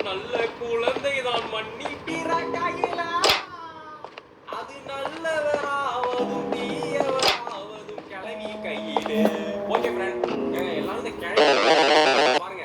நல்ல குழந்தை தான் மன்னிப்பீரா கையிலா அது நல்லவராவதும் தீயவராவதும் கிளவி கையிலே. ஓகே ஃப்ரெண்ட், எல்லாரும் இந்த கிளவி பாருங்க.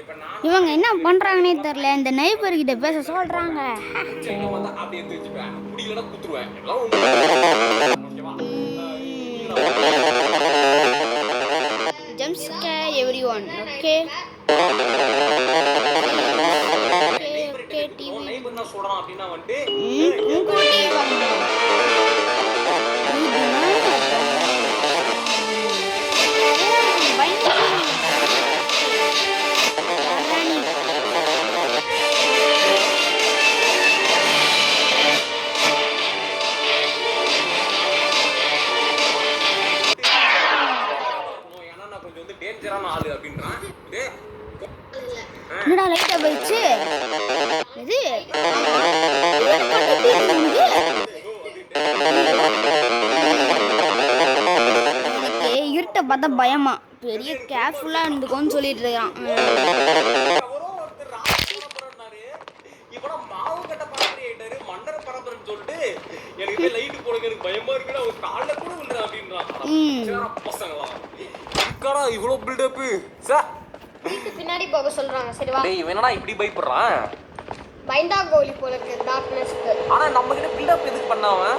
இப்ப நான் இவங்க என்ன பண்றாங்கன்னே தெரியல. இந்த நெய்பர் கிட்ட பேச சொல்றாங்க. அப்படியே தெரிஞ்சுப்பேன், முடியலன்னா குத்துருவேன். எல்லாம் ஓகேவா? Jump scare everyone. Okay. Okay, TV. Neighbour என்ன சொல்றான் அப்படின்னா வந்து என்னடா லைட்டா போயிடுச்சு இது இருட்ட பார்த்தா பயமா பெரிய கேர்ஃபுல்லா இருந்துக்கோன்னு சொல்லிட்டு இருக்கான். பின்னாடி போக சொல்றாங்க. சரி வா. டேய் இவனடா இப்படி பயப்படுறான்? பைண்டா கோலி போல இருக்கு டார்க்னஸ்க்கு. ஆனா நம்ம கிட்ட பில்ட் அப் எதுக்கு பண்ணாவன்?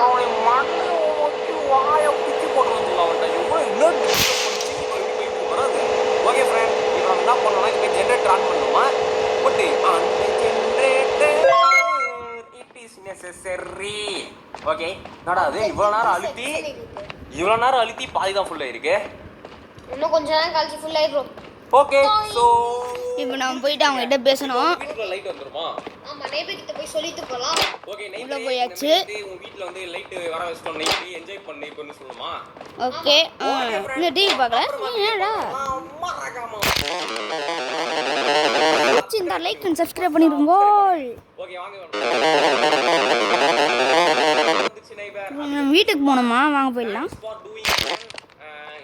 அவன் மண்ணு ஓட்டி வாய பிச்சு போடுறது அவன்ட்ட எவ்வளவு இன்னொரு வராது. ஓகே ஃப்ரெண்ட், இப்போ நம்ம என்ன பண்ணோம்னா இப்போ ஜெனரேட்டர் ஆன் பண்ணுமா? பட் அந்த generator it is necessary. Okay என்னடா அது இவ்வளவு நேரம் அழுத்தி பாதி தான் ஃபுல்லா இருக்கு. இன்னும் கொஞ்ச நேரம் கழிச்சு ஃபுல் ஆயிடும். ஓகே சோ இப்போ நம்ம போயிட்டு அவங்க கிட்ட பேசணும். வீட்ல லைட் வந்துருமா? ஆமா, நெய்பர் கிட்ட போய் சொல்லிட்டு போலாம். ஓகே உள்ள போயாச்சு. உங்க வீட்ல வந்து லைட் வர வச்சிட்டோம், நைட் என்ஜாய் பண்ணி இப்பன்னு சொல்லுமா? ஓகே இந்த டிவி பார்க்கல என்னடா இந்த லைக் அண்ட் சப்ஸ்கிரைப் பண்ணிருங்க. ஓகே வாங்க வீட்டுக்கு போகணுமா? வாங்க போயிடலாம்.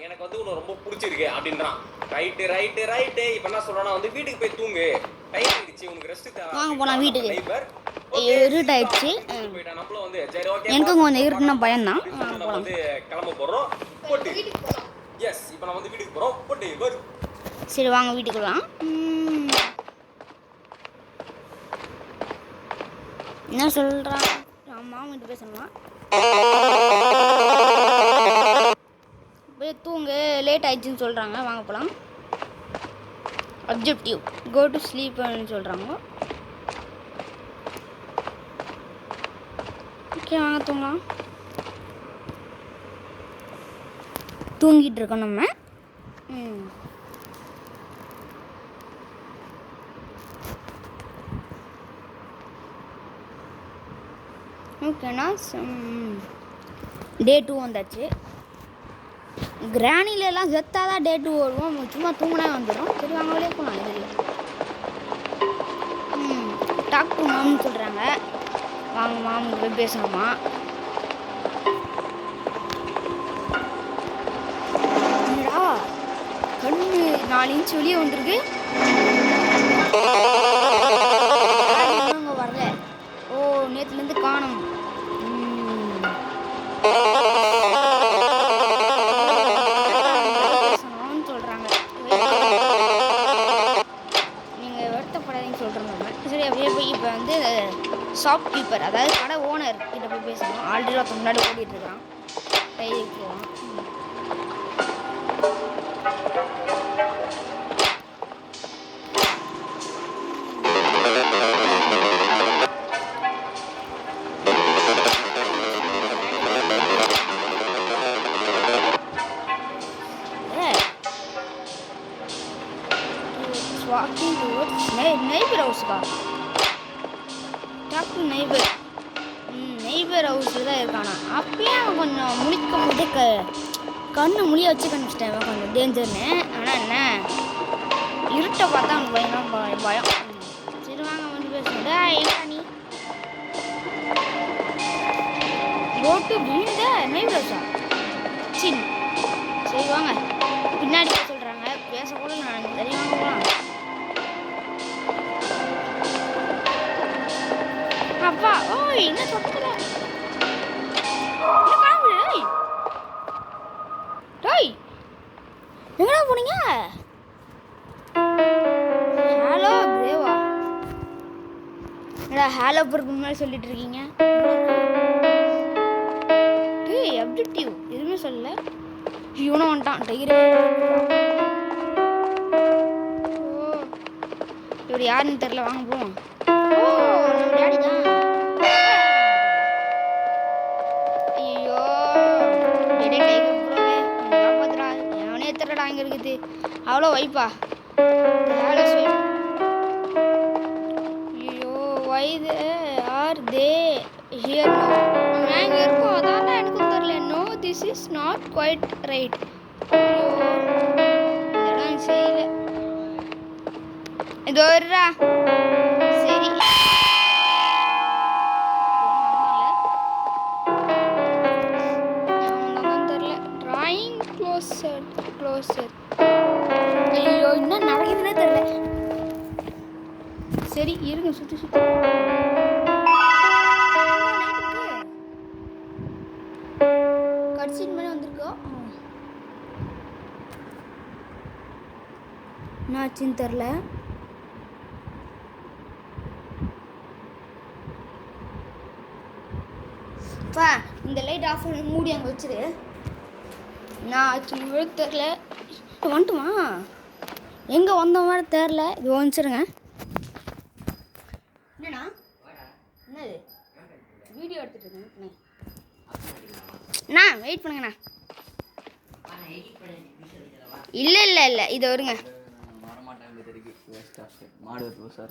எனக்கு வந்து உன்னை ரொம்ப பிடிச்சிருக்கு அப்படின்றான். ரைட்டு இப்போ என்ன சொல்றானா வந்து வீட்டுக்கு போய் தூங்கு, டைம் ஆயிடுச்சு, உனக்கு ரெஸ்ட் தேவை. வாங்க போலாம் வீட்டுக்கு. நெய்பர் இருட்டாயிடுச்சு. போய்டா. நம்மள வந்து சரி ஓகே எனக்கு கொஞ்சம் இருட்டுனா பயம்தான். நம்ம வந்து கிளம்ப போறோம். போட்டு எஸ் இப்போ நான் வந்து வீட்டுக்கு போறோம். போட்டு வரு. சரி வாங்க வீட்டுக்கு போலாம். என்ன சொல்றான்? மாமா கிட்ட பேசணுமா? போய் தூங்கு, லேட் ஆயிடுச்சுன்னு சொல்கிறாங்க. வாங்க போகலாம். அப்ஜெக்டிவ் கோ டு ஸ்லீப்னு சொல்கிறாங்க. ஓகே வாங்க தூங்கலாம். தூங்கிட்டு இருக்கோம் நம்ம. ஓகேண்ணா டே 2 வந்தாச்சு. கிராணிலெல்லாம் செத்தாக தான் டே 2 வருவோம். சும்மா தூங்கினா வந்துடும். சரி வாங்க வெளியே போகலாம். இதில் டாக் டு மாம்னு சொல்கிறாங்க. வாங்க மாமு போய் பேசலாமா? என்னடா கண்ணு 4 இன்ச்சு வெளியே வந்துருக்கு. வரல. ஓ நேற்றுலேருந்து காணும். சொல்றாங்க நீங்க வருத்தப்படாதீங்கன்னு சொல்றாங்க. சரி அப்படியே போய் இப்போ வந்து ஷாப் கீப்பர் அதாவது கடை ஓனர் கிட்ட போய் பேசணும். ஆல்ரெடி ஒருத்தர் முன்னாடி ஓடிட்டு இருக்கான். டைரிக்கு போவான். walking towards neighbor house ka talk to neighbor neighbor house la irukana appiya konjam mulikka mudikka kannu muliya vechi kanistava konjam danger ne ana enna irutta paatha avanga bayam seri vaanga vandu pesudha enna nee go to the neighbor house chin seri vaanga பின்னாடி சொல்றாங்க பேச கூட நான் தெரியாம போலாம் அப்பா ஓய் என்ன தொட்டல என்ன காணு டேய் எங்கடா போனீங்க ஹலோ பிரேவா என்னடா ஹலோ பருக்கு முன்னாடி சொல்லிட்டு இருக்கீங்க டேய் அப்ஜெக்டிவ் எதுவுமே சொல்லல இவனும் வந்துட்டான் டைகர் இவர் யாருன்னு தெரியல வாங்க போவோம் ஓ நம்ம டாடி தான் ஐயோ டேடே டைகர் ப்ரோவே காப்பாத்துறா எவனே தெரியலடா அங்கே இருக்குது அவ்வளோ வைப்பா ஹலோ ஸ்வீட் ஐயோ why do are they here no நான் இங்கே இருக்கோம் அதான் எனக்கும் தெரியல no this is not quite right ஐயோ இதெல்லாம் செய்யல இதோ இருடா சரி தெரியல டிராயிங் க்ளோசர் ஐயோ என்ன நடக்குதுன்னே தெரியல சரி இருங்க சுற்றி சுற்றி கட்சின் மேலே வந்திருக்கோம் என்னாச்சுன்னு தெரில பா இந்த லைட் ஆஃப் பண்ணி மூடி அங்கே வச்சிரு நான் ஆச்சுன்னு தெரில வந்துட்டுமா எங்கே வந்த மாதிரி தெரில இது வந்துச்சிருங்க என்னண்ணா என்னது வீடியோ எடுத்துட்டு இருக்கேன் அண்ணா வெயிட் பண்ணுங்கண்ணா இல்லை இது வருங்க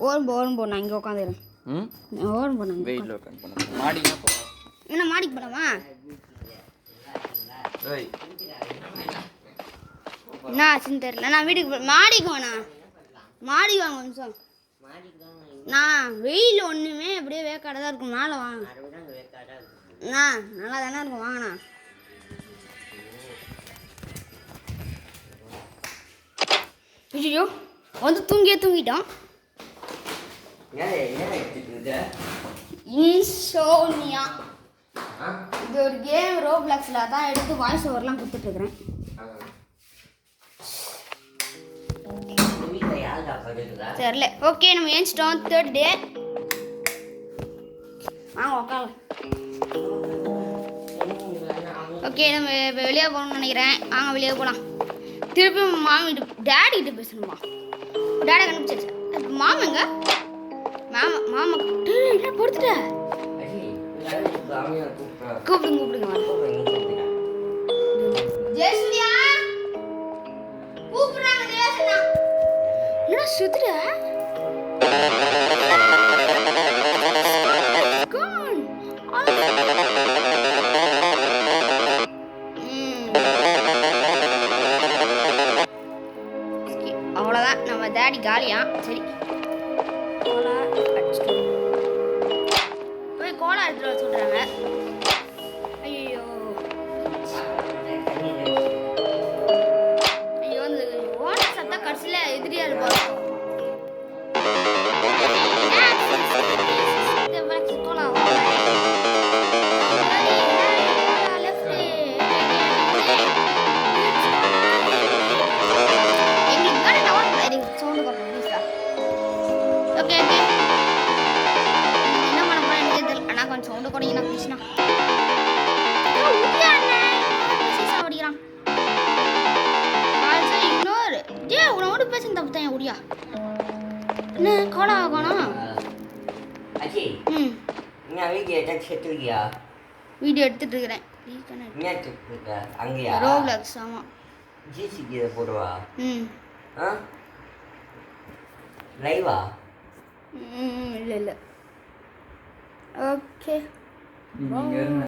ஓரம் போ நான் இங்கே உட்காந்துறேன் ஓரம் போனாங்க என்ன மாடிக்கு போலாமா என்ன ஆச்சுன்னு தெரியல நான் வீட்டுக்கு மாடிக்கு வேணாம் மாடிக்கு வாங்க நிமிஷம் நான் வெயில் ஒன்றுமே அப்படியே வேக்காடாக தான் இருக்கும் மேலே வாங்க நல்லா தானே இருக்கும் வாங்கண்ணா ஐயோ வந்து தூங்கிட்டோம் இன்சோனியா இது ஒரு கேம் ரோப்ளாக்ஸில் தான் எடுத்து வாய்ஸ் ஓவர்லாம் கொடுத்துட்ருக்குறேன் தெரியல ஓகே நம்ம ஏஞ்சிட்டோம் 3rd டே வாங்க உட்காரலாம் ஓகே நம்ம இப்போ வெளியே போகணும்னு நினைக்கிறேன் வாங்க வெளியே போகலாம் திருப்பி மாமி டேடி கிட்ட பேசணுமா டேடை கண்டுபிடிச்சிருச்சு இப்போ மாமாங்க மாமா என்ன படுத்துட்ட கூப்பிடுங்க ஜெயசூர்யா கூப்பிடுறாங்க ஜெயசூர்யா என்ன சுத்துற அவ்வளோதான் நம்ம டேடி காலியா சரி கோலா அடிச்சுட்டு போய் கோலா எடுத்துட்டு வர சொல்கிறாங்க ஐயோ இந்த ஓட சத்தம் கடைசியில் எதிரியா இருப்பாங்க கோலா ஓகே என்ன பண்ண போறேன் எனக்கு தெரியல அண்ணா கொஞ்சம் சவுண்டு குறைங்கண்ணா ப்ளீஸ்ண்ணா படிக்கிறான் இன்னொரு உன்னோட பேசுங்க தப்பு தான் உடியா என்ன கோலா ஆகணும் வீடியோ எடுத்துட்டு இருக்கிறேன் ரோப்ளாக்ஸ் ஆமாம் லைவா இல்லை ஓகே